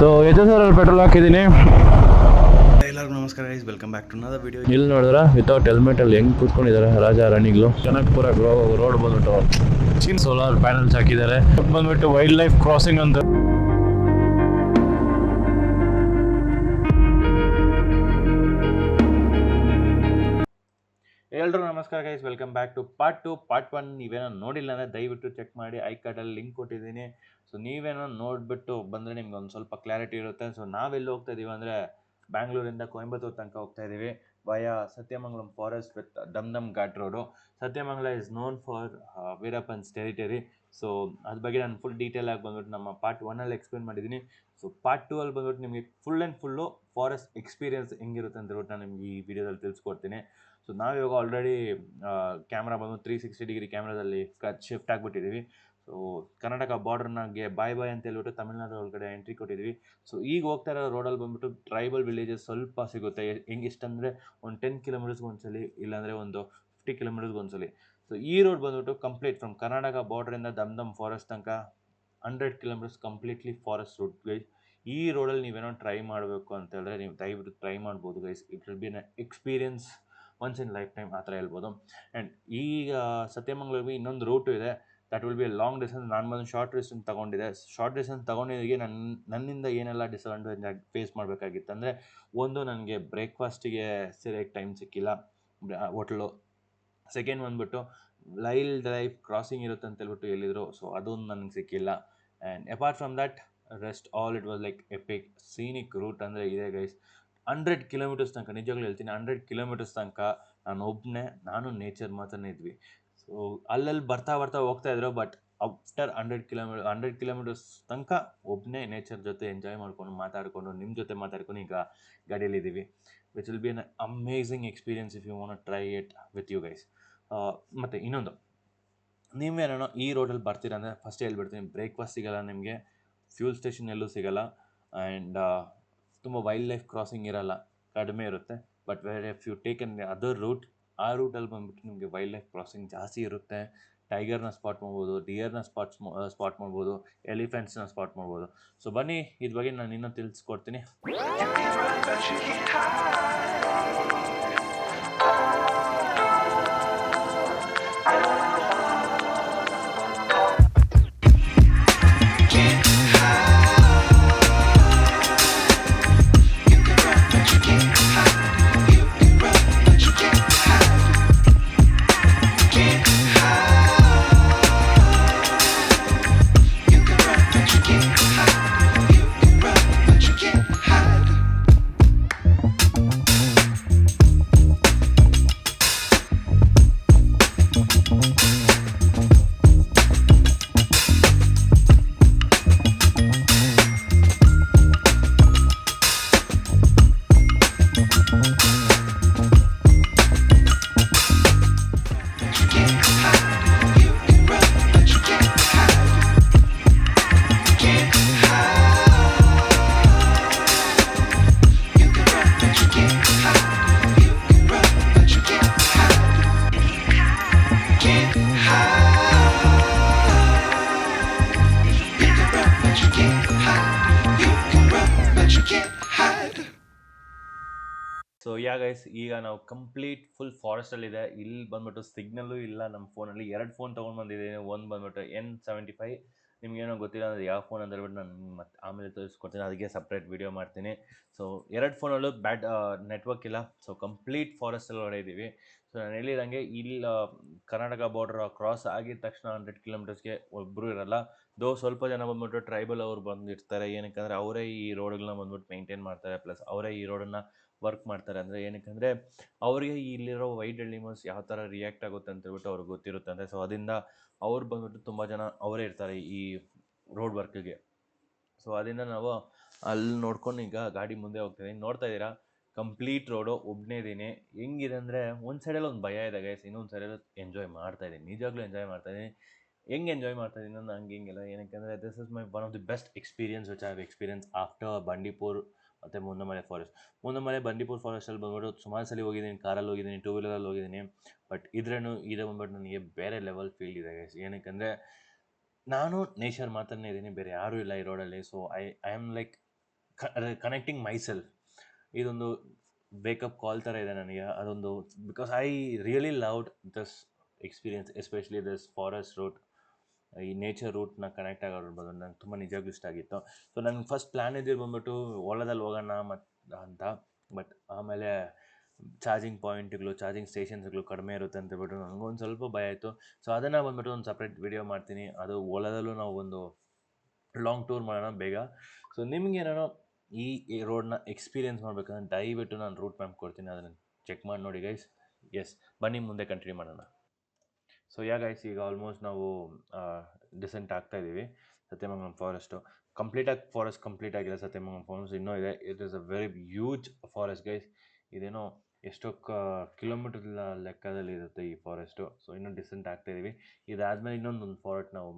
So HSR petrol ಹಾಕಿದ್ದೀನಿ. ಎಲ್ಲರಿಗೂ ನಮಸ್ಕಾರ guys, welcome back to another video. ಇಲ್ಲಿ ನೋಡಿದ್ರೆ ವಿತೌಟ್ ಹೆಲ್ಮೆಟ್ ಅಲ್ಲಿ ಹೆಂಗ್ ಕೂತ್ಕೊಂಡಿದ್ದಾರೆ ರಾಜ ರಾಣಿಗಳು. ಕನಕಪುರ ರೋಡ್ ಬಂದ್ಬಿಟ್ಟು ಸೋಲಾರ್ ಪ್ಯಾನಲ್ಸ್ ಹಾಕಿದ್ದಾರೆ. ಬಂದ್ಬಿಟ್ಟು ವೈಲ್ಡ್ ಲೈಫ್ ಕ್ರಾಸಿಂಗ್ ಅಂತ. ಎಲ್ರಿಗೂ ನಮಸ್ಕಾರ guys, welcome back to part 1. ನೀವೇನೋ ನೋಡಿಲ್ಲ ಅಂದರೆ ದಯವಿಟ್ಟು ಚೆಕ್ ಮಾಡಿ, ಐ ಕಾರ್ಡಲ್ಲಿ ಲಿಂಕ್ ಕೊಟ್ಟಿದ್ದೀನಿ. ಸೊ ನೀವೇನೋ ನೋಡಿಬಿಟ್ಟು ಬಂದರೆ ನಿಮ್ಗೆ ಒಂದು ಸ್ವಲ್ಪ ಕ್ಲಾರಿಟಿ ಇರುತ್ತೆ. ಸೊ ನಾವೆಲ್ಲಿ ಹೋಗ್ತಾ ಇದ್ದೀವಿ ಅಂದರೆ ಬ್ಯಾಂಗ್ಳೂರಿಂದ ಕೊಯಂಬತ್ತೂರು ತನಕ ಹೋಗ್ತಾ ಇದ್ದೀವಿ via Sathyamangalam forest with Dhimbam ghat road. Sathyamangala is known for Veerappan's territory. So ಅದ್ರ ಬಗ್ಗೆ ನಾನು ಫುಲ್ ಡೀಟೇಲಾಗಿ ಬಂದ್ಬಿಟ್ಟು ನಮ್ಮ ಪಾರ್ಟ್ 1 ಎಕ್ಸ್ಪ್ಲೇನ್ ಮಾಡಿದ್ದೀನಿ. ಸೊ ಪಾರ್ಟ್ 2 ಬಂದ್ಬಿಟ್ಟು ನಿಮಗೆ full and full forest experience ಹೆಂಗಿರುತ್ತೆ ಅಂತ ಹೇಳ್ಬಿಟ್ಟು ನಾನು ನಿಮ್ಗೆ ಈ ವಿಡಿಯೋದಲ್ಲಿ ತಿಳಿಸ್ಕೊಡ್ತೀನಿ. ಸೊ ನಾವಿವಾಗ ಆಲ್ರೆಡಿ ಕ್ಯಾಮ್ರಾ ಬಂದು 360 ಡಿಗ್ರಿ ಕ್ಯಾಮ್ರಾದಲ್ಲಿ ಶಿಫ್ಟ್ ಆಗಿಬಿಟ್ಟಿದ್ದೀವಿ. ಸೊ ಕರ್ನಾಟಕ ಬಾರ್ಡರ್ನಾಗೆ ಬಾಯ್ ಅಂತ ಹೇಳ್ಬಿಟ್ಟು ತಮಿಳ್ನಾಡು ಒಳಗಡೆ ಎಂಟ್ರಿ ಕೊಟ್ಟಿದ್ದೀವಿ. ಸೊ ಈಗ ಹೋಗ್ತಾ ಇರೋ ರೋಡಲ್ಲಿ ಬಂದ್ಬಿಟ್ಟು ಟ್ರೈಬಲ್ ವಿಲೇಜಸ್ ಸ್ವಲ್ಪ ಸಿಗುತ್ತೆ. ಹೆಂಗಿಷ್ಟಂದರೆ ಒಂದು 10 ಕಿಲೋಮೀಟರ್ಸ್ಗೆ ಒಂದ್ಸಲಿ, ಇಲ್ಲಾಂದರೆ ಒಂದು 50 ಕಿಲೋಮೀಟರ್ಸ್ಗೆ ಒಂದ್ಸಲಿ. ಸೊ ಈ ರೋಡ್ ಬಂದ್ಬಿಟ್ಟು ಕಂಪ್ಲೀಟ್ ಫ್ರಮ್ ಕರ್ನಾಟಕ ಬಾರ್ಡ್ರಿಂದ ದಮ್ ಫಾರೆಸ್ಟ್ ತನಕ 100 kilometres completely forest route guys. ಈ ರೋಡಲ್ಲಿ ನೀವೇನೋ ಟ್ರೈ ಮಾಡಬೇಕು ಅಂತ ಹೇಳಿದ್ರೆ ನೀವು ದಯವಿಟ್ಟು ಟ್ರೈ ಮಾಡ್ಬೋದು guys. It will be an experience once in life time ಆ ಥರ ಹೇಳ್ಬೋದು. ಆ್ಯಂಡ್ ಈಗ ಸತ್ಯಮಂಗಲಕ್ಕೆ ಇನ್ನೊಂದು ರೂಟು ಇದೆ, that will be A long distance. ನಾನು ಬಂದು ಶಾರ್ಟ್ ಡಿಸ್ಟೆನ್ಸ್ ತೊಗೊಂಡಿದ್ದೆ. ಶಾರ್ಟ್ ಡಿಸ್ಟೆನ್ಸ್ ತೊಗೊಂಡಿದ್ದಕ್ಕೆ ನನ್ನಿಂದ ಏನೆಲ್ಲ ಡಿಸಡ್ವಾಂಟೇಜ್ ಫೇಸ್ ಮಾಡಬೇಕಾಗಿತ್ತು ಅಂದರೆ, ಒಂದು ನನಗೆ ಬ್ರೇಕ್ಫಾಸ್ಟಿಗೆ ಸರಿಯಾಗಿ ಟೈಮ್ ಸಿಕ್ಕಿಲ್ಲ ಹೋಟ್ಲು. ಸೆಕೆಂಡ್ ಬಂದ್ಬಿಟ್ಟು ವೈಲ್ಡ್ ಲೈಫ್ ಕ್ರಾಸಿಂಗ್ ಇರುತ್ತೆ ಅಂತ ಹೇಳ್ಬಿಟ್ಟು ಹೇಳಿದರು. ಸೊ ಅದೊಂದು ನನಗೆ ಸಿಕ್ಕಿಲ್ಲ. And apart from that rest all it was like epic scenic route ಅಂದರೆ ಇದೆ ಗೈಸ್. 100 ಕಿಲೋಮೀಟರ್ಸ್ ತನಕ, ನಿಜವಾಗ್ಲೂ ಹೇಳ್ತೀನಿ 100 ಕಿಲೋಮೀಟರ್ಸ್ ತನಕ ನಾನು ನೇಚರ್ ಮಾತ್ರನೇ ಇದ್ವಿ. ಸೊ ಅಲ್ಲಲ್ಲಿ ಬರ್ತಾ ಹೋಗ್ತಾ ಇದ್ರು. ಬಟ್ ಆಫ್ಟರ್ 100 ಕಿಲೋಮೀಟರ್ಸ್ ತನಕ ಒಬ್ಬನೇ ನೇಚರ್ ಜೊತೆ ಎಂಜಾಯ್ ಮಾಡ್ಕೊಂಡು ಮಾತಾಡಿಕೊಂಡು ನಿಮ್ಮ ಜೊತೆ ಮಾತಾಡ್ಕೊಂಡು ಈಗ ಗಾಡಿಯಲ್ಲಿದ್ದೀವಿ. Which will be an amazing experience if you want try it with you guys. ಮತ್ತು ಇನ್ನೊಂದು, ನೀವೇನೋ ಈ ರೋಡಲ್ಲಿ ಬರ್ತೀರ ಅಂದರೆ ಫಸ್ಟ್ ಹೇಳ್ಬಿಡ್ತೀನಿ, ಬ್ರೇಕ್ಫಾಸ್ಟ್ ಸಿಗೋಲ್ಲ ನಿಮಗೆ, ಫ್ಯೂಲ್ ಸ್ಟೇಷನ್ ಎಲ್ಲೂ ಸಿಗೋಲ್ಲ, ಆ್ಯಂಡ್ ತುಂಬ ವೈಲ್ಡ್ ಲೈಫ್ ಕ್ರಾಸಿಂಗ್ ಇರೋಲ್ಲ, ಕಡಿಮೆ ಇರುತ್ತೆ. But where if you take another route, ಆ ರೂಟಲ್ಲಿ ಬಂದುಬಿಟ್ಟು ನಿಮಗೆ ವೈಲ್ಡ್ ಲೈಫ್ ಕ್ರಾಸಿಂಗ್ ಜಾಸ್ತಿ ಇರುತ್ತೆ. ಟೈಗರ್ನ ಸ್ಪಾಟ್ ಮಾಡ್ಬೋದು, ಡಿಯರ್ನ ಸ್ಪಾಟ್ ಮಾಡ್ಬೋದು, ಎಲಿಫೆಂಟ್ಸ್ನ ಸ್ಪಾಟ್ ಮಾಡ್ಬೋದು. ಸೊ ಬನ್ನಿ, ಇದ್ರ ಬಗ್ಗೆ ನಾನು ಇನ್ನೂ ತಿಳಿಸ್ಕೊಡ್ತೀನಿ. ಸೊ ಗೈಸ್, ಈಗ ನಾವು ಕಂಪ್ಲೀಟ್ ಫುಲ್ ಫಾರೆಸ್ಟಲ್ಲಿದೆ. ಇಲ್ಲಿ ಬಂದ್ಬಿಟ್ಟು ಸಿಗ್ನಲ್ಲು ಇಲ್ಲ ನಮ್ಮ ಫೋನಲ್ಲಿ. 2 ಫೋನ್ ತೊಗೊಂಡು ಬಂದಿದ್ದೀನಿ. ಒಂದು ಬಂದ್ಬಿಟ್ಟು N75, ನಿಮಗೇನೋ ಗೊತ್ತಿಲ್ಲ ಅಂದರೆ ಯಾವ ಫೋನ್ ಅಂತ ಹೇಳ್ಬಿಟ್ಟು ನಾನು ಮತ್ತೆ ಆಮೇಲೆ ತೋರಿಸ್ಕೊಡ್ತೀನಿ, ಅದಕ್ಕೆ ಸಪ್ರೇಟ್ ವೀಡಿಯೋ ಮಾಡ್ತೀನಿ. ಸೊ 2 ಫೋನಲ್ಲೂ ನೆಟ್ವರ್ಕ್ ಇಲ್ಲ. ಸೊ ಕಂಪ್ಲೀಟ್ ಫಾರೆಸ್ಟಲ್ಲಿ ಹೊಡೆಯಿದ್ದೀವಿ. ಸೊ ನಾನು ಹೇಳಿದಂಗೆ ಇಲ್ಲಿ ಕರ್ನಾಟಕ ಬಾರ್ಡರ್ ಕ್ರಾಸ್ ಆಗಿದ ತಕ್ಷಣ 100 ಕಿಲೋಮೀಟರ್ಸ್ಗೆ ಒಬ್ಬರು ಇರಲ್ಲ. ಸ್ವಲ್ಪ ಜನ ಬಂದ್ಬಿಟ್ಟು ಟ್ರೈಬಲ್ ಅವ್ರು ಬಂದಿರ್ತಾರೆ. ಏನಕ್ಕೆ ಅವರೇ ಈ ರೋಡ್ಗಳನ್ನ ಬಂದ್ಬಿಟ್ಟು ಮೇಂಟೈನ್ ಮಾಡ್ತಾರೆ, ಪ್ಲಸ್ ಅವರೇ ಈ ರೋಡನ್ನು ವರ್ಕ್ ಮಾಡ್ತಾರೆ. ಅಂದರೆ ಏನಕ್ಕೆ ಅವರಿಗೆ ಇಲ್ಲಿರೋ ವೈಲ್ಡ್ ಅನಿಮಲ್ಸ್ ಯಾವ ಥರ ರಿಯಾಕ್ಟ್ ಆಗುತ್ತೆ ಅಂತ ಹೇಳ್ಬಿಟ್ಟು ಅವ್ರಿಗೆ ಗೊತ್ತಿರುತ್ತೆ. ಸೊ ಅದರಿಂದ ಅವ್ರು ಬಂದ್ಬಿಟ್ಟು ತುಂಬ ಜನ ಅವರೇ ಇರ್ತಾರೆ ಈ ರೋಡ್ ವರ್ಕ್ಗೆ. ಸೊ ಅದರಿಂದ ನಾವು ಅಲ್ಲಿ ನೋಡ್ಕೊಂಡು ಈಗ ಗಾಡಿ ಮುಂದೆ ಹೋಗ್ತಿದ್ದೀನಿ. ನೋಡ್ತಾ ಇದ್ದೀರಾ, ಕಂಪ್ಲೀಟ್ ರೋಡು ಒಬ್ಬನೇ ಇದ್ದೀನಿ. ಹೆಂಗಿದೆ ಅಂದರೆ ಒಂದು ಸೈಡಲ್ಲಿ ಒಂದು ಭಯ ಇದೆ ಗೈಸ್, ಇನ್ನೊಂದು ಸೈಡಲ್ಲಿ ಎಂಜಾಯ್ ಮಾಡ್ತಾಯಿದ್ದೀನಿ. ನಿಜವಾಗ್ಲೂ ಎಂಜಾಯ್ ಮಾಡ್ತಾಯಿದ್ದೀನಿ. ಹೆಂಗೆ ಎಂಜಾಯ್ ಮಾಡ್ತಾಯಿದ್ದೀನಿ ಅಂದರೆ ಹಂಗೆ ಹಿಂಗೆಲ್ಲ. ಏನಕ್ಕೆ this is my one of the best experience which I have experience after Bandipur ಮತ್ತು ಮುಂದಮಲೆ ಫಾರೆಸ್ಟ್. ಮುಂದಮಲೆ ಬಂಡೀಪುರ್ ಫಾರೆಸ್ಟಲ್ಲಿ ಬಂದ್ಬಿಟ್ಟು ಸುಮಾರು ಸಲ ಹೋಗಿದ್ದೀನಿ, ಕಾರಲ್ಲಿ ಹೋಗಿದ್ದೀನಿ, 2 ವೀಲರಲ್ಲಿ ಹೋಗಿದ್ದೀನಿ. ಬಟ್ ಇದ್ರೂ ಇದು ಬಂದ್ಬಿಟ್ಟು ನನಗೆ ಬೇರೆ ಲೆವೆಲ್ ಫೀಲ್ ಇದೆ ಗೈಸ್. ಏನಕ್ಕೆ ನಾನು ನೇಚರ್ ಮಾತ್ರನೇ ಇದ್ದೀನಿ, ಬೇರೆ ಯಾರೂ ಇಲ್ಲ ಈ ರೋಡಲ್ಲಿ. So I am like connecting myself. ಇದೊಂದು ವೇಕಪ್ ಕಾಲ್ ಥರ ಇದೆ ನನಗೆ. ಅದೊಂದು because I really loved this experience, especially this forest route, ಈ ನೇಚರ್ ರೂಟ್ನ ಕನೆಕ್ಟ್ ಆಗೋದು ನಂಗೆ ತುಂಬ ನಿಜವಾಗ್ಲೂ ಇಷ್ಟ ಆಗಿತ್ತು. ಸೊ ನನಗೆ ಫಸ್ಟ್ ಪ್ಲ್ಯಾನ್ ಇದ್ದಿದ್ದು ಬಂದ್ಬಿಟ್ಟು ಓಲಾದಲ್ಲಿ ಹೋಗೋಣ ಅಂತ, ಬಟ್ ಆಮೇಲೆ ಚಾರ್ಜಿಂಗ್ ಪಾಯಿಂಟ್ಗಳು, ಚಾರ್ಜಿಂಗ್ ಸ್ಟೇಷನ್ಸ್ಗಳು ಕಡಿಮೆ ಇರುತ್ತೆ ಅಂತ ಹೇಳ್ಬಿಟ್ಟು ನನಗೊಂದು ಸ್ವಲ್ಪ ಭಯ ಆಯಿತು. ಸೊ ಅದನ್ನು ಬಂದ್ಬಿಟ್ಟು ಒಂದು ಸಪ್ರೇಟ್ ವಿಡಿಯೋ ಮಾಡ್ತೀನಿ. ಅದು ಓಲಾದಲ್ಲೂ ನಾವು ಒಂದು ಲಾಂಗ್ ಟೂರ್ ಮಾಡೋಣ ಬೇಗ. ಸೊ ನಿಮಗೇನೋ ಈ ರೋಡ್ನ ಎಕ್ಸ್ಪೀರಿಯೆನ್ಸ್ ಮಾಡಬೇಕಂದ್ರೆ ದಯವಿಟ್ಟು ನಾನು ರೂಟ್ ಮ್ಯಾಪ್ ಕೊಡ್ತೀನಿ, ಅದನ್ನು ಚೆಕ್ ಮಾಡಿ ನೋಡಿ ಗೈಸ್. ಎಸ್, ಬನ್ನಿ ಮುಂದೆ ಕಂಟಿನ್ಯೂ ಮಾಡೋಣ. ಸೊ ಗೈಸ್, ಈಗ ಆಲ್ಮೋಸ್ಟ್ ನಾವು ಡಿಸೆಂಟ್ ಆಗ್ತಾಯಿದ್ದೀವಿ ಸತ್ಯಮಂಗಲಂ ಫಾರೆಸ್ಟು. ಫಾರೆಸ್ಟ್ ಕಂಪ್ಲೀಟ್ ಆಗಿಲ್ಲ, ಸತ್ಯಮಂಗಲಂ ಫಾರೆಸ್ಟ್ ಇನ್ನೂ ಇದೆ. It is a very huge forest guys. ಇದೇನೋ ಎಷ್ಟೋ ಕಿಲೋಮೀಟರ್ ಲೆಕ್ಕದಲ್ಲಿ ಇರುತ್ತೆ ಈ ಫಾರೆಸ್ಟು. ಸೊ ಇನ್ನೂ ಡಿಸೆಂಟ್ ಆಗ್ತಾಯಿದ್ದೀವಿ. ಇದಾದಮೇಲೆ ಇನ್ನೊಂದು ಫಾರೆಸ್ಟ್ ನಾವು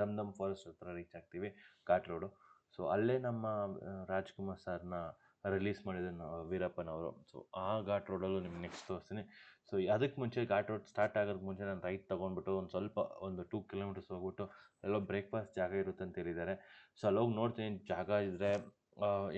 ದಮ್ ಫಾರೆಸ್ಟ್ ಹತ್ರ ರೀಚ್ ಆಗ್ತೀವಿ, ಘಾಟ್ ರೋಡು. ಸೊ ಅಲ್ಲೇ ನಮ್ಮ ರಾಜ್ಕುಮಾರ್ ಸರ್ನ ರಿಲೀಸ್ ಮಾಡಿದ್ರು ವೀರಪ್ಪನವರು. ಸೊ ಆ ಘಾಟ್ ರೋಡಲ್ಲೂ ನಿಮ್ಗೆ ನೆಕ್ಸ್ಟ್ ತೋರಿಸ್ತೀನಿ. ಸೊ ಅದಕ್ಕೆ ಮುಂಚೆ ಘಾಟ್ ರೋಡ್ ಸ್ಟಾರ್ಟ್ ಆಗೋದಕ್ಕೆ ಮುಂಚೆ ನಾನು ರೈಟ್ ತೊಗೊಂಡ್ಬಿಟ್ಟು ಒಂದು 2 ಕಿಲೋಮೀಟರ್ಸ್ ಹೋಗ್ಬಿಟ್ಟು ಎಲ್ಲೋ ಬ್ರೇಕ್ಫಾಸ್ಟ್ ಜಾಗ ಇರುತ್ತೆ ಅಂತ ಹೇಳಿದ್ದಾರೆ. ಸೊ ಅಲ್ಲೋಗಿ ನೋಡ್ತೀನಿ ಜಾಗ ಇದ್ದರೆ,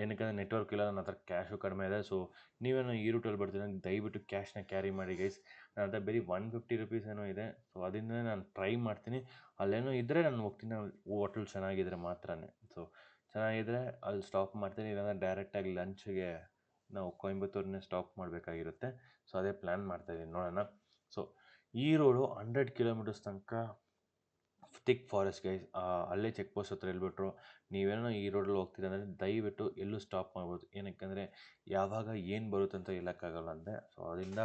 ಏನಕ್ಕೆ ನೆಟ್ವರ್ಕ್ ಇಲ್ಲ, ನನ್ನ ಹತ್ರ ಕ್ಯಾಶು ಕಡಿಮೆ ಇದೆ. ಸೊ ನೀವೇನೋ ಈ ರೂಟಲ್ಲಿ ಬರ್ತೀನಿ, ದಯವಿಟ್ಟು ಕ್ಯಾಶ್ನ ಕ್ಯಾರಿ ಮಾಡಿ ಗೈಸ್. ನನ್ನ ಹತ್ರ ಬರೀ 150 ರುಪೀಸ್ ಏನೋ ಇದೆ. ಸೊ ಅದರಿಂದ ನಾನು ಟ್ರೈ ಮಾಡ್ತೀನಿ. ಅಲ್ಲೇನೋ ಇದ್ದರೆ ನಾನು ಹೋಗ್ತೀನಿ, ಹೋಟೆಲ್ ಚೆನ್ನಾಗಿದ್ರೆ ಮಾತ್ರನೇ. ಸೊ ಚೆನ್ನಾಗಿದ್ದರೆ ಅಲ್ಲಿ ಸ್ಟಾಪ್ ಮಾಡ್ತೀನಿ, ಇಲ್ಲಾಂದರೆ ಡೈರೆಕ್ಟಾಗಿ ಲಂಚ್ಗೆ ನಾವು ಕೊಯಂಬತ್ತೂರನ್ನೇ ಸ್ಟಾಪ್ ಮಾಡಬೇಕಾಗಿರುತ್ತೆ. ಸೊ ಅದೇ ಪ್ಲ್ಯಾನ್ ಮಾಡ್ತಾಯಿದ್ದೀನಿ, ನೋಡೋಣ. ಸೊ ಈ ರೋಡು 100 ಕಿಲೋಮೀಟರ್ಸ್ ತನಕ ಥಿಕ್ ಫಾರೆಸ್ಟ್ ಗೈಸ್. ಅಲ್ಲೇ ಚೆಕ್ ಪೋಸ್ಟ್ ಹತ್ರ ಹೇಳ್ಬಿಟ್ರು, ನೀವೇನೋ ಈ ರೋಡಲ್ಲಿ ಹೋಗ್ತೀರ ಅಂದರೆ ದಯವಿಟ್ಟು ಎಲ್ಲೂ ಸ್ಟಾಪ್ ಮಾಡ್ಬೋದು, ಏನಕ್ಕೆಂದರೆ ಯಾವಾಗ ಏನು ಬರುತ್ತೆ ಅಂತ ಹೇಳೋಕ್ಕಾಗಲ್ಲ ಅಂತೆ. ಸೊ ಅದರಿಂದ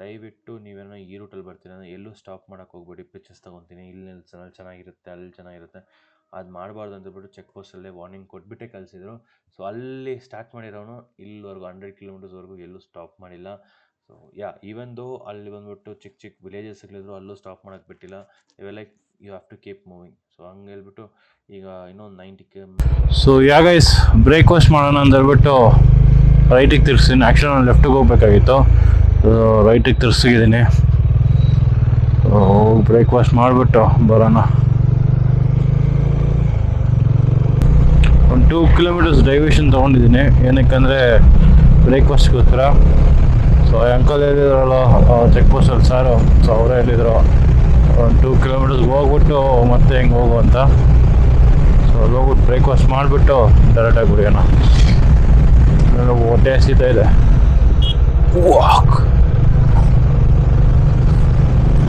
ದಯವಿಟ್ಟು ನೀವೇನೋ ಈ ರೂಟಲ್ಲಿ ಬರ್ತೀರ ಅಂದರೆ ಎಲ್ಲೂ ಸ್ಟಾಪ್ ಮಾಡೋಕ್ಕೆ ಹೋಗ್ಬೇಡಿ. ಪಿಕ್ಚರ್ಸ್ ತೊಗೊತೀನಿ, ಇಲ್ಲಿ ಚೆನ್ನಾಗಿರುತ್ತೆ, ಅಲ್ಲಿ ಚೆನ್ನಾಗಿರುತ್ತೆ, ಅದು ಮಾಡಬಾರ್ದು ಅಂತೇಳ್ಬಿಟ್ಟು ಚೆಕ್ ಪೋಸ್ಟಲ್ಲೇ ವಾರ್ನಿಂಗ್ ಕೊಟ್ಬಿಟ್ಟೆ ಕಳಿಸಿದ್ರು. ಸೊ ಅಲ್ಲಿ ಸ್ಟಾರ್ಟ್ ಮಾಡಿರೋನು ಇಲ್ಲಿವರೆಗೂ 100 ಕಿಲೋಮೀಟರ್ಸ್ವರೆಗೂ ಎಲ್ಲೂ ಸ್ಟಾಪ್ ಮಾಡಿಲ್ಲ. ಸೊ ಈವನ್ ದೋ ಅಲ್ಲಿ ಬಂದ್ಬಿಟ್ಟು ಚಿಕ್ಕ ವಿಲೇಜಸ್ಗಳಿದ್ರು, ಅಲ್ಲೂ ಸ್ಟಾಪ್ ಮಾಡೋಕ್ಕೆ ಬಿಟ್ಟಿಲ್ಲ. Like you have to keep moving. So ಹಂಗೆ ಹೇಳ್ಬಿಟ್ಟು ಈಗ ಇನ್ನೊಂದು 90 ಕಿಲೋಮೀಟರ್. ಸೊ ಗೈಸ್, ಬ್ರೇಕ್ಫಾಸ್ಟ್ ಮಾಡೋಣ ಅಂತ ಹೇಳ್ಬಿಟ್ಟು ರೈಟಿಗೆ ತಿರ್ಗಿಸ್ತೀನಿ. ಆ್ಯಕ್ಚುಲಿ ನಾನು ಲೆಫ್ಟಿಗೆ ಹೋಗ್ಬೇಕಾಗಿತ್ತು, ರೈಟಿಗೆ ತಿರ್ಗಿಸಿದ್ದೀನಿ. ಬ್ರೇಕ್ಫಾಸ್ಟ್ ಮಾಡಿಬಿಟ್ಟು ಬರೋಣ. ಒಂದು 2 ಕಿಲೋಮೀಟರ್ಸ್ ಡೈವೇಷನ್ ತೊಗೊಂಡಿದ್ದೀನಿ, ಏನಕ್ಕೆಂದರೆ ಬ್ರೇಕ್ಫಾಸ್ಟ್ಗೋಸ್ಕರ. ಸೊ ಅಂಕಲ್ ಹೇಳಿದ್ರಲ್ಲ ಚೆಕ್ ಪೋಸ್ಟಲ್ಲಿ ಸಾರು, ಸೊ ಅವರೇ ಹೇಳಿದರು ಒಂದು 2 ಕಿಲೋಮೀಟರ್ಸ್ ಹೋಗ್ಬಿಟ್ಟು ಮತ್ತೆ ಹೆಂಗೆ ಹೋಗು ಅಂತ. ಸೊ ಅಲ್ಲಿ ಹೋಗ್ಬಿಟ್ಟು ಬ್ರೇಕ್ಫಾಸ್ಟ್ ಮಾಡಿಬಿಟ್ಟು ಡೈರೆಕ್ಟಾಗಿ ಬಿಡೋಣ. ಹೊಟ್ಟೆ ಹಸಿತಾ ಇದೆ,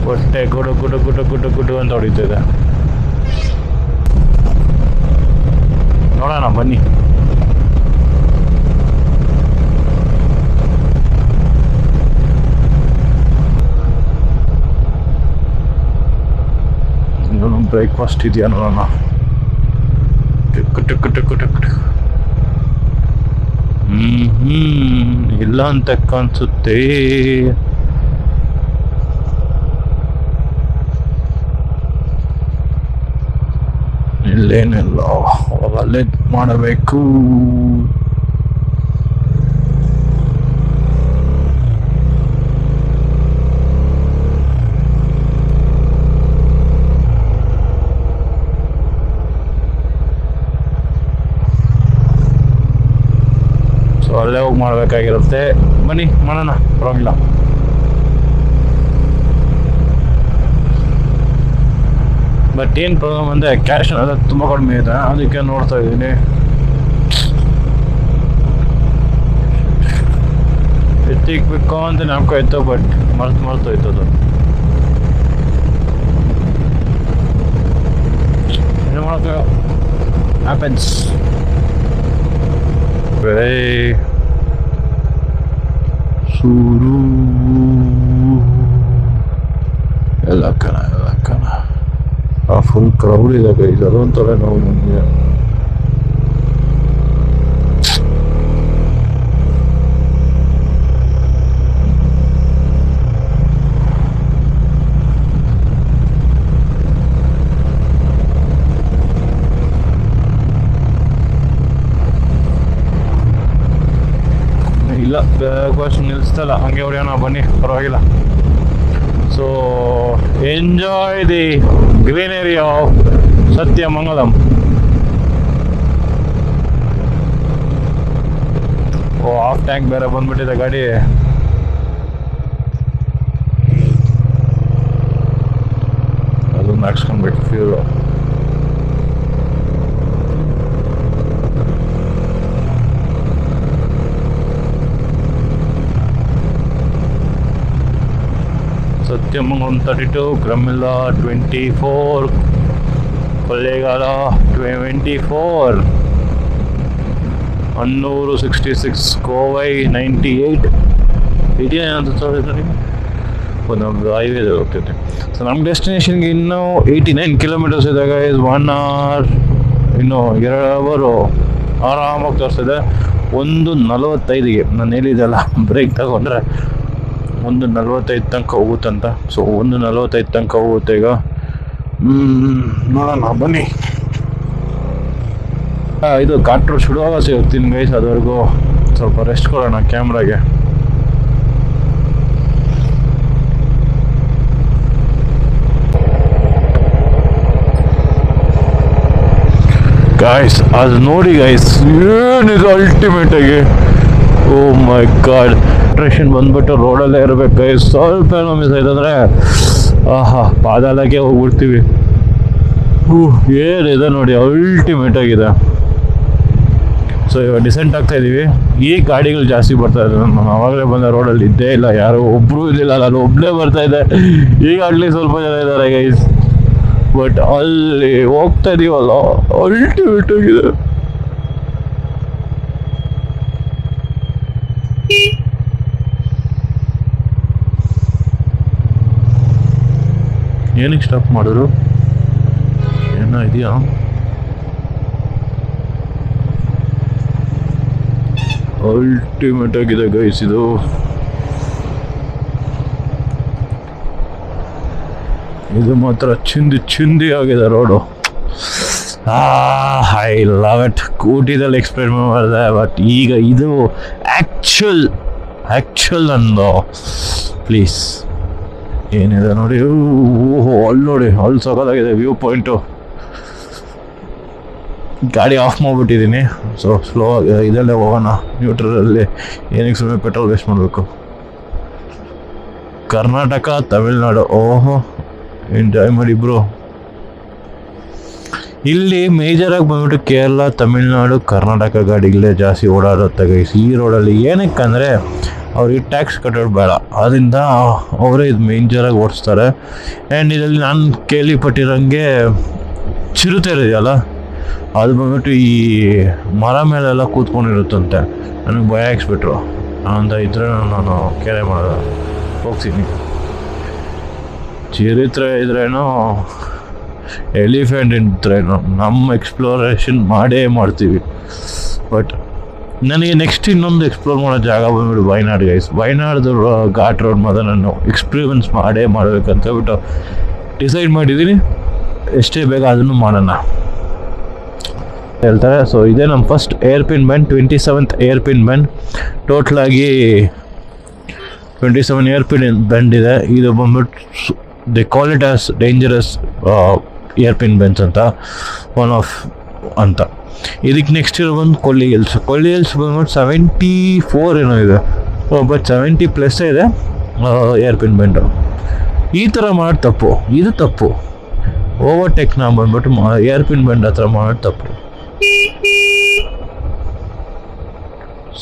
ಹೊಟ್ಟೆ ಗುಡು ಗುಡು ಗುಡು ಗುಡು ಗುಡು ಅಂತ ಹೊಡಿತಿದೆ. ನೋಡೋಣ ಬನ್ನಿ. ಬ್ರೇಕ್ಫಾಸ್ಟ್ ಇದೆಯಾ ನೋಡೋಣ. ಇಲ್ಲ ಅಂತ ಕಾಣಿಸುತ್ತೆ. ಇಲ್ಲೇನಿಲ್ಲ, ಅವಾಗ ಅಲ್ಲೇ ಮಾಡಬೇಕು. ಸೊ ಅಲ್ಲೇ ಹೋಗಿ ಮಾಡಬೇಕಾಗಿರುತ್ತೆ. ಬನ್ನಿ ಮಾಡೋಣ, ಪರವಾಗಿಲ್ಲ. ಬಟ್ ಏನು ಪ್ರಾಬ್ಲಮ್ ಅಂದರೆ ಕ್ಯಾಶ್ ಎಲ್ಲ ತುಂಬ ಕಡಿಮೆ ಇದೆ, ಅದಕ್ಕೆ ನೋಡ್ತಾ ಇದ್ದೀನಿ. ಎತ್ತಿಕ್ಬೇಕು ಅಂತ ನಾಲ್ಕಾಯ್ತು, ಬಟ್ ಮರ್ತೋಯ್ತು ಅದು. ಏನು ಮಾಡೋಕ್ಕೆ ಹ್ಯಾಪನ್ಸ್. ಸೂರು ಎಲ್ಲ ಕಣ ಫುಲ್ ಕ್ರೌಡ್ ಇದೆ ಗೈಸ್, ಅದೊಂಥರ ನಾವು ನಮಗೆ. ಇಲ್ಲ ಬ್ರೇಕ್ಫಾಸ್ಟ್ ನಿಲ್ಲಿಸ್ತಲ್ಲ, ಹಂಗೆ ಹೊಡೆಯೋಣ ಬನ್ನಿ, ಪರವಾಗಿಲ್ಲ. So enjoy the greenery of Sathyamangalam. Tank ಬೇರೆ ಬಂದ್ಬಿಟ್ಟಿದೆ ಗಾಡಿ. ಅದನ್ನು ಹಾಕ್ಸ್ಕೊಂಡ್ಬಿಟ್ಟು ಫ್ಯೂರು. ಸತ್ಯಮಂಗಲಂ 32, ಕ್ರಮಿಲ್ಲ 24, ಕೊಳ್ಳೇಗಾಲ 24, ಅನ್ನೂರು 66, ಕೋವೈ 98. ಇದೇನಂತ ತೋರಿದ್ರೆ ಒಂದೊಂದು ಹೈವೇದ ಹೋಗ್ತೈತೆ. ಸೊ ನಮ್ಮ ಡೆಸ್ಟಿನೇಷನ್ಗೆ ಇನ್ನೂ 89 ಕಿಲೋಮೀಟರ್ಸ್ ಇದ್ದಾಗ 1 ಅವರ್, ಇನ್ನು 2 ಅವರು ಆರಾಮಾಗಿ ತೋರಿಸಿದೆ. 1:45ಗೆ ನಾನು ಹೇಳಿದ್ದೆಲ್ಲ ಬ್ರೇಕ್ ತಗೊಂಡ್ರೆ 1:45 ತನಕ ಹೋಗುತ್ತಂತ. ಸೊ 1:45 ತನಕ ಹೋಗುತ್ತೆ ಈಗ. ನೋಡೋಣ ಬನ್ನಿ. ಇದು ಕಾಟ್ರು ಶುರುವಾಗ ಸಿಗ್ತೀನಿ ಗೈಸ್. ಅದುವರೆಗೂ ಸ್ವಲ್ಪ ರೆಸ್ಟ್ ಕೊಡೋಣ ಕ್ಯಾಮ್ರಾಗೆ. ಗಾಯ್ಸ್ ಅದು ನೋಡಿ ಗಾಯ್ಸ್, ಏನಿದು ಅಲ್ಟಿಮೇಟ್ ಆಗಿ. ಓ ಮೈ ಗಾಡ್, ಟ್ರೇಷನ್ ಬಂದ್ಬಿಟ್ಟು ರೋಡಲ್ಲೇ ಇರಬೇಕು ಗೈಸ್. ಸ್ವಲ್ಪ ಏನೋ ಮಿಸ್ ಆಯ್ತಂದ್ರೆ ಆಹಾ ಪಾದಾಲಕ್ಕೆ ಹೋಗ್ಬಿಡ್ತೀವಿ. ಏನಿದೆ ನೋಡಿ, ಅಲ್ಟಿಮೇಟ್ ಆಗಿದೆ. ಸೊ ಇವಾಗ ಡಿಸೆಂಟ್ ಆಗ್ತಾ ಇದ್ದೀವಿ. ಈ ಗಾಡಿಗಳು ಜಾಸ್ತಿ ಬರ್ತಾ ಇದೆ. ನಾನು ಆವಾಗಲೇ ಬಂದ ರೋಡಲ್ಲಿ ಇದ್ದೇ ಇಲ್ಲ, ಯಾರು ಒಬ್ಬರು ಇರಲಿಲ್ಲ, ನಾನು ಒಬ್ಬನೇ ಬರ್ತಾ ಇದ್ದೆ. ಈಗ ಅಲ್ಲಿ ಸ್ವಲ್ಪ ಜನ ಇದ್ದಾರೆ ಗೈಸ್. ಬಟ್ ಅಲ್ಲಿ ಹೋಗ್ತಾ ಇದೀವಲ್ಲ, ಅಲ್ಟಿಮೇಟ್ ಆಗಿದೆ. ಏನಕ್ಕೆ ಸ್ಟಾಪ್ ಮಾಡಿದ್ರು? ಏನೋ ಇದೆಯಾ? ಅಲ್ಟಿಮೇಟ್ ಆಗಿದೆ ಗೈಸ್ ಇದು. ಇದು ಮಾತ್ರ ಚಿಂದಿ ಆಗಿದೆ ರೋಡು. I love it. ಕೂಟಿದಲ್ಲಿ ಎಕ್ಸ್ಪೆರಿಮೆಂಟ್ ಮಾಡಿದೆ, ಬಟ್ ಈಗ ಇದು ಆ್ಯಕ್ಚುಲ್ ಅಂದು ಪ್ಲೀಸ್ ಏನಿದೆ ನೋಡಿ. ಓಹೋ ಅಲ್ಲಿ ನೋಡಿ, ಅಲ್ಲಿ ಸಖತ್ತಾಗಿದೆ ವ್ಯೂ ಪಾಯಿಂಟು. ಗಾಡಿ ಆಫ್ ಮಾಡಿಬಿಟ್ಟಿದ್ದೀನಿ. ಸೊ ಸ್ಲೋ ಆಗಿ ಇದಲ್ಲೇ ಹೋಗೋಣ, ನ್ಯೂಟ್ರಲಲ್ಲಿ. ಏನಕ್ಕೆ ಸುಮ್ಮನೆ ಪೆಟ್ರೋಲ್ ವೇಸ್ಟ್ ಮಾಡಬೇಕು. ಕರ್ನಾಟಕ ತಮಿಳ್ನಾಡು, ಓಹೋ ಎಂಜಾಯ್ ಮಾಡಿ ಬ್ರೋ. ಇಲ್ಲಿ ಮೇಜರಾಗಿ ಬಂದ್ಬಿಟ್ಟು ಕೇರಳ, ತಮಿಳ್ನಾಡು, ಕರ್ನಾಟಕ ಗಾಡಿಗಳೇ ಜಾಸ್ತಿ ಓಡಾಡುತ್ತೆ ಗೈಸ್ ಈ ರೋಡಲ್ಲಿ. ಏನಕ್ಕಂದರೆ ಅವ್ರಿಗೆ ಟ್ಯಾಕ್ಸ್ ಕಟ್ಟೋದು ಬೇಡ, ಅದರಿಂದ ಅವರೇ ಇದು ಮೇಜರಾಗಿ ಓಡಿಸ್ತಾರೆ. ಆ್ಯಂಡ್ ಇದರಲ್ಲಿ ನಾನು ಕೇಳಿಪಟ್ಟಿರೋಂಗೆ ಚಿರತೆ ಇದೆಯಲ್ಲ, ಅದು ಬಂದ್ಬಿಟ್ಟು ಈ ಮರ ಮೇಲೆಲ್ಲ ಕೂತ್ಕೊಂಡಿರುತ್ತಂತೆ. ನನಗೆ ಭಯ ಹಾಕ್ಸ್ಬಿಟ್ರು. ಅಂತ ಇದ್ರೆ ನಾನು ಕೆರೆ ಮಾಡೋದು ಹೋಗ್ತೀನಿ. ಚಿರತೆ ಇದ್ರೇನೋ ಎಲಿಫೆಂಟ್ ಇದ್ರೇನೋ ನಮ್ಮ ಎಕ್ಸ್ಪ್ಲೋರೇಷನ್ ಮಾಡೇ ಮಾಡ್ತೀವಿ. ಬಟ್ ನನಗೆ ನೆಕ್ಸ್ಟ್ ಇನ್ನೊಂದು ಎಕ್ಸ್ಪ್ಲೋರ್ ಮಾಡೋ ಜಾಗ ಬಂದ್ಬಿಟ್ಟು ವಯನಾಡ್ ಗೈಸ್. ವಯನಾಡ್ದು ಘಾಟ್ ರೋಡ್ ಮಾತ್ರ ನಾನು ಎಕ್ಸ್ಪೀರಿಯನ್ಸ್ ಮಾಡಬೇಕಂತ ಬಿಟ್ಟು ಡಿಸೈಡ್ ಮಾಡಿದ್ದೀನಿ. ಎಷ್ಟೇ ಬೇಗ ಅದನ್ನು ಮಾಡೋಣ ಹೇಳ್ತಾರೆ. ಸೊ ಇದೇ ನಮ್ಮ first hairpin bend, 27th hairpin bend. ಟೋಟ್ಲಾಗಿ 27 ಏರ್ಪಿನ್ ಬೆಂಡ್ ಇದೆ. ಇದು ಬಂದ್ಬಿಟ್ಟು they call it as dangerous hairpin bends ಅಂತ, ಒನ್ ಆಫ್ ಅಂತ. ಇದಕ್ಕೆ ನೆಕ್ಸ್ಟ್ ಇರೋ ಬಂದು ಕೊಲ್ಲಿ ಹಿಲ್ಸ್ ಬಂದ್ಬಿಟ್ಟು 74 ಏನೋ ಇದೆ, ಬಟ್ 70+ ಇದೆ ಏರ್ಪಿನ್ ಬೆಂಡು. ಈ ಥರ ಮಾಡಿ ತಪ್ಪು, ಇದು ತಪ್ಪು. ಓವರ್ಟೇಕ್ ನಾವು ಬಂದ್ಬಿಟ್ಟು ಏರ್ಪಿನ್ ಬೆಂಡ್ ಹತ್ರ ಮಾಡೋದು ತಪ್ಪು.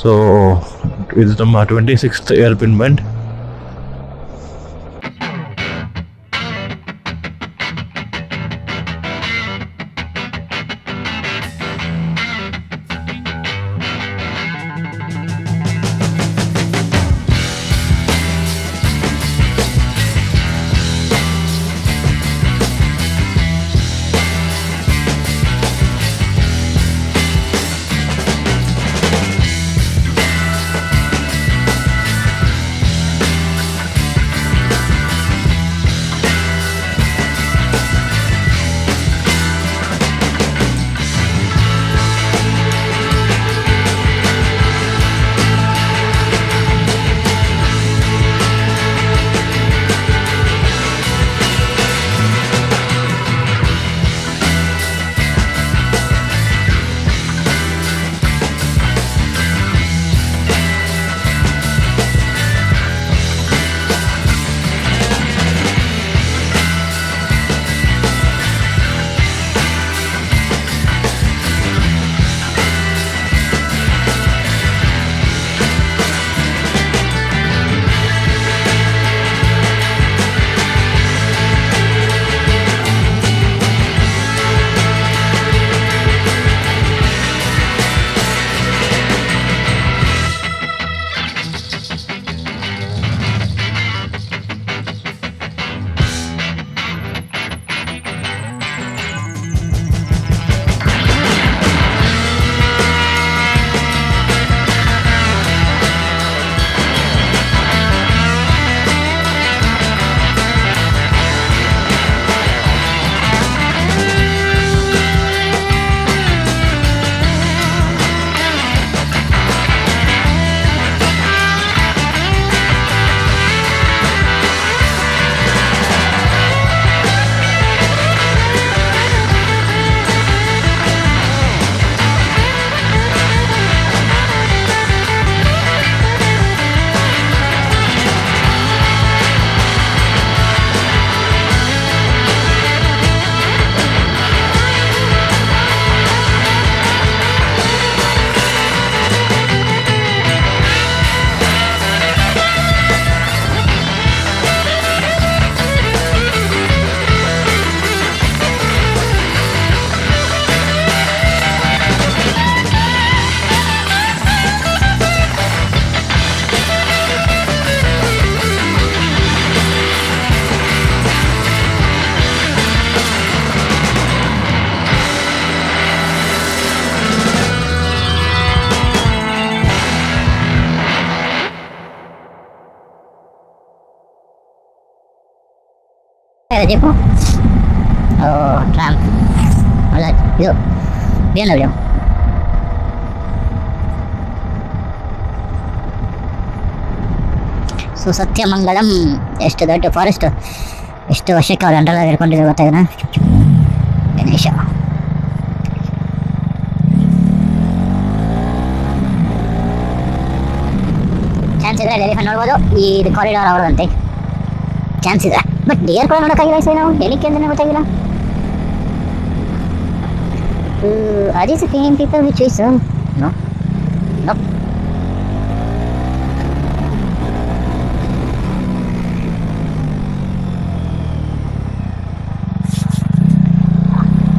ಸೊ ಇದು ನಮ್ಮ 26th ಏರ್ಪಿನ್ ಬೆಂಡ್. ಜೀಪು ಟ್ರಾಮ್ ಅಲ್ಲ ಇದು BMW. ಸೊ ಸತ್ಯಮಂಗಲಂ ಎಷ್ಟು ದೊಡ್ಡ ಫಾರೆಸ್ಟ್, ಎಷ್ಟು ವರ್ಷಕ್ಕೆ ಅವ್ರು ಅಂಡರ್ ಹಿಡ್ಕೊಂಡಿದ್ರು ಗೊತ್ತಾಗನ ಗಣೇಶ. ಚಾನ್ಸ್ ಇದ್ರೆ ಎಲಿಫೆಂಟ್ ನೋಡ್ಬೋದು. ಇದು ಕಾರಿಡಾರ್ ಅವ್ರದಂತೆ ಚಾನ್ಸ್ ಇದೆ, ಬಟ್ ಡಿಯರ್ ಕೂಡ ನೋಡೋಕ್ಕಾಗಿಲ್ಲ ಸರ್ ನಾವು, ಏನಕ್ಕೆ ಅಂದ್ರೆ ಗೊತ್ತಾಗಿಲ್ಲ. Are these the same people we chase? No. Nope.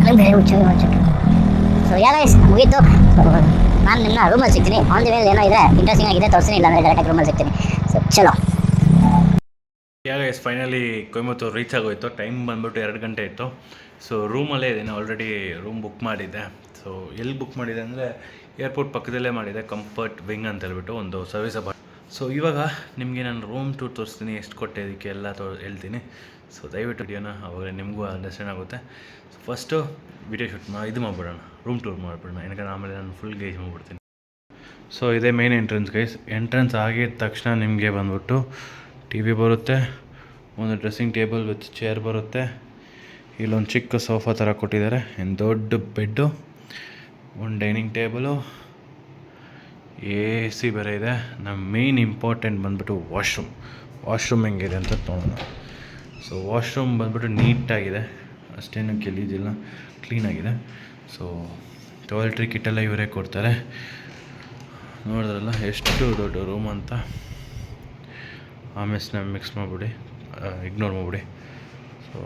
ನನಗೆ ಬೇರೆ ಹುಚ್ಚಾಗಿ ಮಾಡ್ಚಿಟ್ಟು. ಸೊ ಯಾರ ಮುಗೀತು. ನಾನು ನಿನ್ನ ರೂಮಲ್ಲಿ ಸಿಗ್ತೀನಿ. ಆನ್ ದಿ ವೇಲ್ ಏನೋ ಇದೆ ಇಂಟ್ರೆಸ್ಟಿಂಗ್ ಆಗಿದೆ ತೋರಿಸ್ತೀನಿ, ಇಲ್ಲ ಅಂದರೆ ಡೈರೆಕ್ಟಾಗಿ ರೂಮಲ್ಲಿ ಸಿಗ್ತೀನಿ. ಸೊ ಚಲೋ. ಗೈಸ್ ಫೈನಲಿ ಕೊಯಮತ್ತೂರು ರೀಚ್ ಆಗೋಯ್ತು. ಟೈಮ್ ಬಂದ್ಬಿಟ್ಟು 2 ಗಂಟೆ ಇತ್ತು. ಸೊ ರೂಮಲ್ಲೇ ಇದ್ದೀನಿ, ಆಲ್ರೆಡಿ ರೂಮ್ ಬುಕ್ ಮಾಡಿದ್ದೆ. ಸೊ ಎಲ್ಲಿ ಬುಕ್ ಮಾಡಿದೆ ಅಂದರೆ ಏರ್ಪೋರ್ಟ್ ಪಕ್ಕದಲ್ಲೇ ಮಾಡಿದೆ, ಕಂಫರ್ಟ್ ವಿಂಗ್ ಅಂತ ಹೇಳ್ಬಿಟ್ಟು ಒಂದು ಸರ್ವಿಸ್ ಅಬ. ಸೊ ಇವಾಗ ನಿಮಗೆ ನಾನು ರೂಮ್ ಟೂರ್ ತೋರಿಸ್ತೀನಿ, ಎಷ್ಟು ಕೊಟ್ಟೆ ಇದಕ್ಕೆ ಎಲ್ಲ ಹೇಳ್ತೀನಿ. ಸೊ ದಯವಿಟ್ಟು ವಿಡಿಯೋನ ಅವಾಗ ನಿಮಗೂ ಅಂಡರ್ಸ್ಟ್ಯಾಂಡ್ ಆಗುತ್ತೆ. ಸೊ ಫಸ್ಟು ವಿಡಿಯೋ ಶೂಟ್ ಇದು ಮಾಡಿಬಿಡೋಣ, ರೂಮ್ ಟೂರ್ ಮಾಡಿಬಿಡೋಣ, ಯಾಕಂದರೆ ಆಮೇಲೆ ನಾನು ಫುಲ್ ಗೇಜ್ ಮಾಡಿಬಿಡ್ತೀನಿ. ಸೊ ಇದೇ ಮೇನ್ ಎಂಟ್ರೆನ್ಸ್ ಗೈಸ್. ಎಂಟ್ರೆನ್ಸ್ ಆಗಿದ ತಕ್ಷಣ ನಿಮಗೆ ಬಂದ್ಬಿಟ್ಟು ಟಿ ವಿ ಬರುತ್ತೆ, ಒಂದು ಡ್ರೆಸ್ಸಿಂಗ್ ಟೇಬಲ್ ವಿತ್ ಚೇರ್ ಬರುತ್ತೆ, ಇಲ್ಲೊಂದು ಚಿಕ್ಕ ಸೋಫಾ ಥರ ಕೊಟ್ಟಿದ್ದಾರೆ, ಒಂದು ದೊಡ್ಡ ಬೆಡ್ಡು, ಒಂದು ಡೈನಿಂಗ್ ಟೇಬಲು, AC ಬೇರೆ ಇದೆ. ನಮ್ಮ ಮೇನ್ ಇಂಪಾರ್ಟೆಂಟ್ ಬಂದ್ಬಿಟ್ಟು ವಾಶ್ರೂಮ್ ಹೆಂಗಿದೆ ಅಂತ ನೋಡೋಣ. ಸೊ ವಾಶ್ರೂಮ್ ಬಂದ್ಬಿಟ್ಟು ನೀಟಾಗಿದೆ, ಅಷ್ಟೇನು ಗಲೀಜಿಲ್ಲ, ಕ್ಲೀನಾಗಿದೆ. ಸೊ ಟಾಯ್ಲೆಟ್ರಿ ಕಿಟ್ಟೆಲ್ಲ ಇವರೇ ಕೊಡ್ತಾರೆ. ನೋಡಿದ್ರಲ್ಲ ಎಷ್ಟು ದೊಡ್ಡ ರೂಮ್ ಅಂತ. ಆಮೇಲೆ ಮಿಕ್ಸ್ ಮಾಡಿಬಿಡಿ, ಇಗ್ನೋರ್ ಮಾಡಿಬಿಡಿ. ಸೊ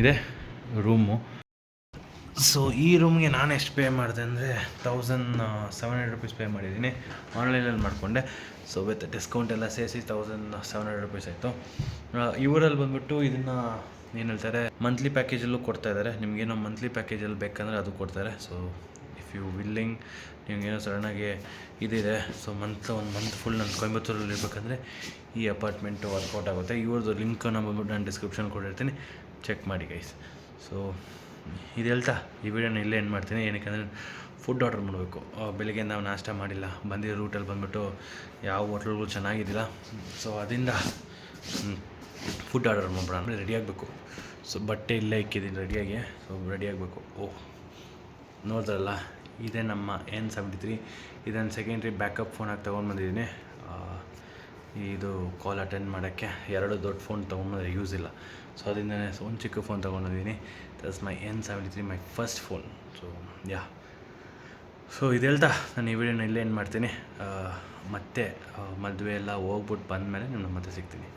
ಇದೆ ರೂಮು. ಸೊ ಈ ರೂಮ್ಗೆ ನಾನು ಎಷ್ಟು ಪೇ ಮಾಡಿದೆ ಅಂದರೆ 1700 rupees ಪೇ ಮಾಡಿದ್ದೀನಿ, ಆನ್ಲೈನಲ್ಲಿ ಮಾಡಿಕೊಂಡೆ. ಸೊ ವಿತ್ ಡಿಸ್ಕೌಂಟ್ ಎಲ್ಲ ಸೇರಿಸಿ 1700 rupees ಆಯಿತು. ಇವರಲ್ಲಿ ಬಂದುಬಿಟ್ಟು ಇದನ್ನು ಏನು ಹೇಳ್ತಾರೆ, ಮಂತ್ಲಿ ಪ್ಯಾಕೇಜಲ್ಲೂ ಕೊಡ್ತಾಯಿದ್ದಾರೆ. ನಿಮಗೇನೋ ಮಂತ್ಲಿ ಪ್ಯಾಕೇಜಲ್ಲಿ ಬೇಕಂದರೆ ಅದು ಕೊಡ್ತಾರೆ. ಸೊ ಇಫ್ ಯು ವಿಲ್ಲಿಂಗ್, ನಿಮಗೇನೋ ಸಡನ್ನಾಗಿ ಇದಿದೆ, ಸೊ ಒಂದು ಮಂತ್ ಫುಲ್ ನಾನು ಕೊಯಮತ್ತೂರಲ್ಲಿ ಇರಬೇಕಂದ್ರೆ ಈ ಅಪಾರ್ಟ್ಮೆಂಟು ವರ್ಕೌಟ್ ಆಗುತ್ತೆ. ಇವ್ರದ್ದು ಲಿಂಕನ್ನು ಬಂದ್ಬಿಟ್ಟು ನಾನು ಡಿಸ್ಕ್ರಿಪ್ಷನ್ ಕೊಟ್ಟಿರ್ತೀನಿ, ಚೆಕ್ ಮಾಡಿ ಗೈಸ್. ಸೊ ಇದು ಹೇಳ್ತಾ ಈ ವಿಡಿಯೋನ ಇಲ್ಲೇ ಎಂಡ್ ಮಾಡ್ತೀನಿ. ಏನಕ್ಕೆ ಅಂದರೆ ಫುಡ್ ಆರ್ಡರ್ ಮಾಡಬೇಕು. ಬೆಳಿಗ್ಗೆ ನಾವು ನಾಷ್ಟ ಮಾಡಿಲ್ಲ, ಬಂದಿರೋ ರೂಟಲ್ಲಿ ಬಂದುಬಿಟ್ಟು ಯಾವ ಹೋಟ್ಲುಗಳು ಚೆನ್ನಾಗಿದ್ದಿಲ್ಲ. ಸೊ ಅದರಿಂದ ಫುಡ್ ಆರ್ಡರ್ ಮಾಡ್ಬಿಡೋಣ, ಅಂದರೆ ರೆಡಿ ಆಗಬೇಕು. ಸೊ ಬಟ್ಟೆ ಇಲ್ಲೇ ಇಕ್ಕಿದ್ದೀನಿ ರೆಡಿಯಾಗಿ. ಸೊ ರೆಡಿ ಆಗಬೇಕು. ನೋಡಿದ್ರಲ್ಲ, ಇದೇ ನಮ್ಮ N73. ಇದನ್ನು ಸೆಕೆಂಡ್ರಿ ಬ್ಯಾಕಪ್ ಫೋನಾಗಿ ತೊಗೊಂಡು ಬಂದಿದ್ದೀನಿ. ಇದು ಕಾಲ್ ಅಟೆಂಡ್ ಮಾಡೋಕ್ಕೆ 2 ದೊಡ್ಡ ಫೋನ್ ತೊಗೊಂಡು ಯೂಸ್ ಇಲ್ಲ. ಸೊ ಅದರಿಂದನೇ ಒಂದು ಚಿಕ್ಕ ಫೋನ್ ತೊಗೊಂಡಿದ್ದೀನಿ. That's my N73, my first phone. So ಇದು ಹೇಳ್ತಾ ನಾನು ಈ ವಿಡಿಯೋನ ಇಲ್ಲೇ ಏನು ಮಾಡ್ತೀನಿ. ಮತ್ತೆ ಮದುವೆ ಎಲ್ಲ ಹೋಗ್ಬಿಟ್ಟು ಬಂದಮೇಲೆ ನಿಮ್ಮನ್ನ ಮತ್ತೆ ಸಿಗ್ತೀನಿ.